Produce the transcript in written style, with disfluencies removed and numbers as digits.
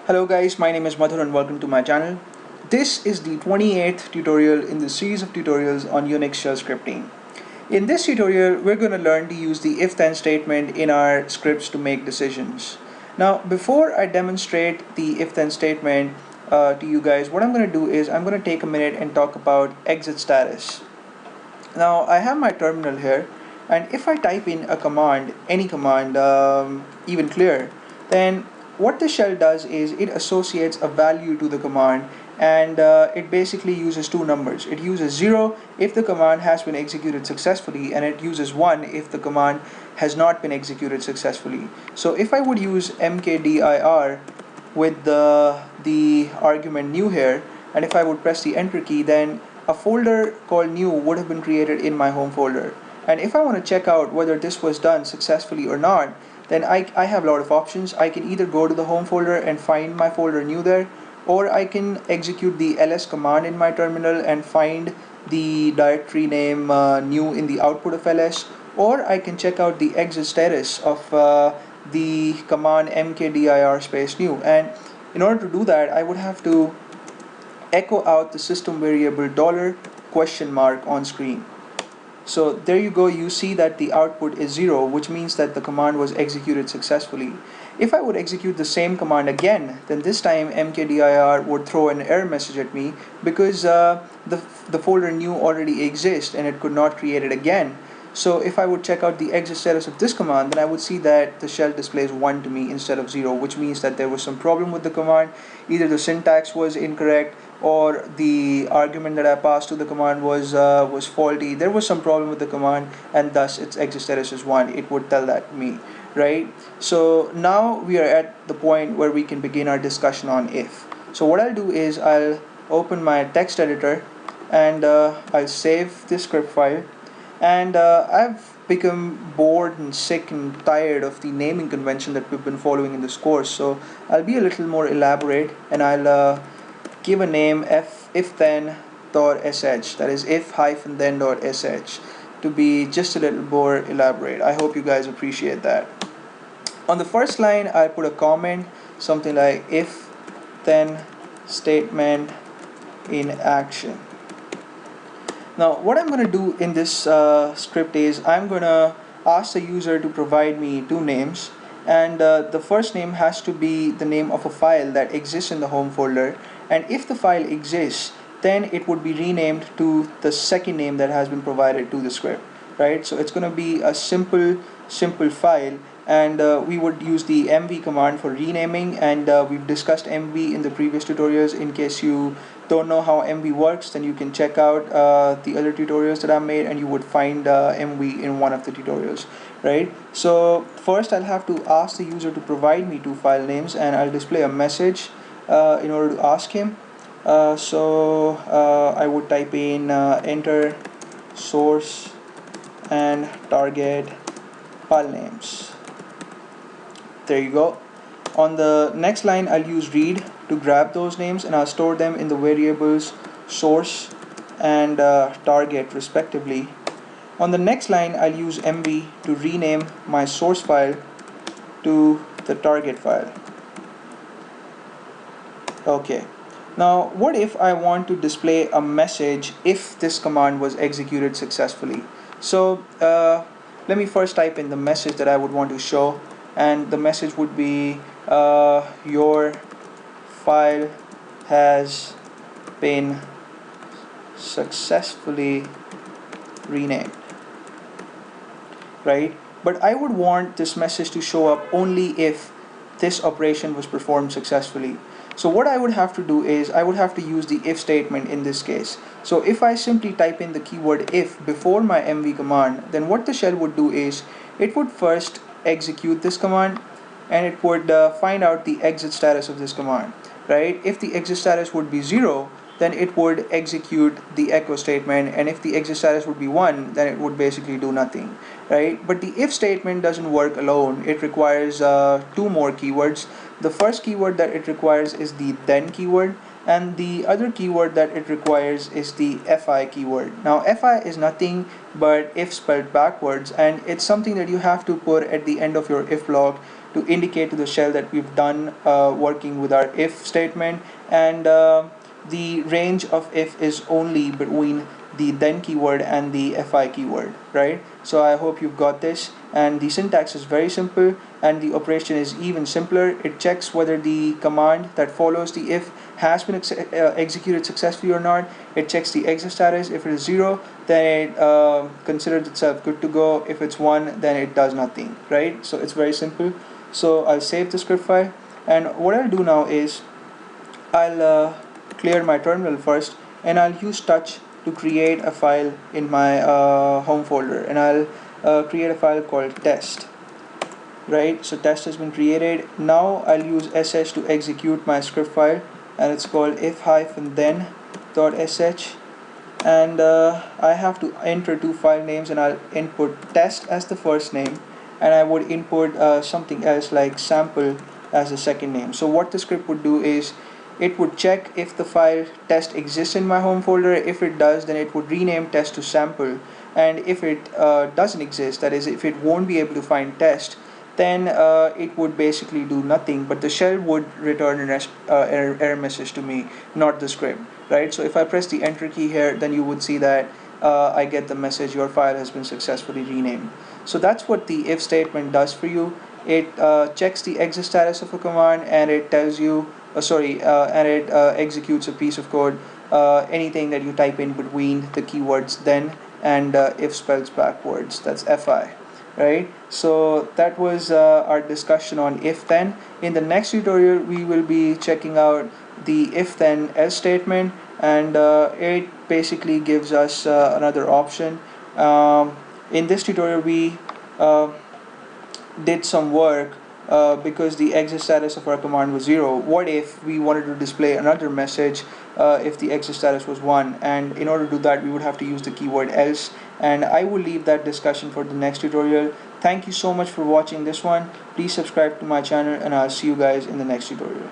Hello guys, my name is Madhur and welcome to my channel. This is the 28th tutorial in the series of tutorials on Unix shell scripting. In this tutorial, we're going to learn to use the if-then statement in our scripts to make decisions. Now, before I demonstrate the if-then statement to you guys, what I'm going to do is I'm going to take a minute and talk about exit status. Now, I have my terminal here, and if I type in a command, any command, even clear, then what the shell does is it associates a value to the command, and it basically uses two numbers. It uses 0 if the command has been executed successfully, and it uses 1 if the command has not been executed successfully. So if I would use mkdir with the argument new here, and if I would press the enter key, then a folder called new would have been created in my home folder. And if I want to check out whether this was done successfully or not, then I have a lot of options. I can either go to the home folder and find my folder new there, or I can execute the ls command in my terminal and find the directory name new in the output of ls, or I can check out the exit status of the command mkdir space new. And in order to do that, I would have to echo out the system variable $? On screen. So there you go, you see that the output is 0, which means that the command was executed successfully. If I would execute the same command again, then this time mkdir would throw an error message at me because the folder new already exists and it could not create it again. So if I would check out the exit status of this command, then I would see that the shell displays 1 to me instead of 0, which means that there was some problem with the command. Either the syntax was incorrect, or the argument that I passed to the command was faulty. There was some problem with the command, and thus its exit status is 1. It would tell that to me, right? So now we are at the point where we can begin our discussion on if. So what I'll do is I'll open my text editor, and I'll save this script file. And I've become bored and sick and tired of the naming convention that we've been following in this course. So I'll be a little more elaborate, and I'll give a name if-then.sh, that is if-then.sh, to be just a little more elaborate. I hope you guys appreciate that. On the first line, I'll put a comment, something like if then statement in action. Now what I'm going to do in this script is I'm going to ask the user to provide me two names, and the first name has to be the name of a file that exists in the home folder, and if the file exists, then it would be renamed to the second name that has been provided to the script, right? So it's going to be a simple file, and we would use the mv command for renaming, and we've discussed mv in the previous tutorials. In case you don't know how mv works, then you can check out the other tutorials that I made, and you would find mv in one of the tutorials, right? So first I'll have to ask the user to provide me two file names, and I'll display a message in order to ask him. I would type in enter source and target file names. There you go. On the next line, I'll use read to grab those names, and I'll store them in the variables source and target respectively. On the next line, I'll use mv to rename my source file to the target file. Okay. Now what if I want to display a message if this command was executed successfully? So let me first type in the message that I would want to show, and the message would be your file has been successfully renamed, right? But I would want this message to show up only if this operation was performed successfully. So what I would have to do is I would have to use the if statement in this case. So if I simply type in the keyword if before my mv command, then what the shell would do is it would first execute this command, and it would find out the exit status of this command, right? If the exit status would be 0, then it would execute the echo statement, and if the exit status would be 1, then it would basically do nothing, right? But the if statement doesn't work alone. It requires two more keywords. The first keyword that it requires is the then keyword, and the other keyword that it requires is the fi keyword. Now fi is nothing but if spelled backwards, and it's something that you have to put at the end of your if block to indicate to the shell that we've done working with our if statement, and the range of if is only between the then keyword and the fi keyword, right? So I hope you've got this, and the syntax is very simple and the operation is even simpler. It checks whether the command that follows the if has been executed successfully or not. It checks the exit status. If it is 0, then it considers itself good to go. If it's 1, then it does nothing, right? So it's very simple. So I'll save the script file, and what I'll do now is I'll clear my terminal first, and I'll use touch to create a file in my home folder, and I'll create a file called test, right? So test has been created. Now I'll use sh to execute my script file, and it's called if-then.sh, and I have to enter two file names, and I'll input test as the first name, and I would input something else like sample as the second name. So what the script would do is it would check if the file test exists in my home folder. If it does, then it would rename test to sample, and if it doesn't exist, that is if it won't be able to find test, then it would basically do nothing, but the shell would return an error message to me, not the script, right? So if I press the enter key here, then you would see that I get the message your file has been successfully renamed. So that's what the if statement does for you. It checks the exit status of a command, and it tells you and it executes a piece of code, anything that you type in between the keywords then and if spells backwards, that's fi, right? So that was our discussion on if then. In the next tutorial we will be checking out the if then else statement, and it basically gives us another option. In this tutorial we did some work because the exit status of our command was 0. What if we wanted to display another message if the exit status was 1? And in order to do that, we would have to use the keyword else, and I will leave that discussion for the next tutorial. Thank you so much for watching this one. Please subscribe to my channel, and I'll see you guys in the next tutorial.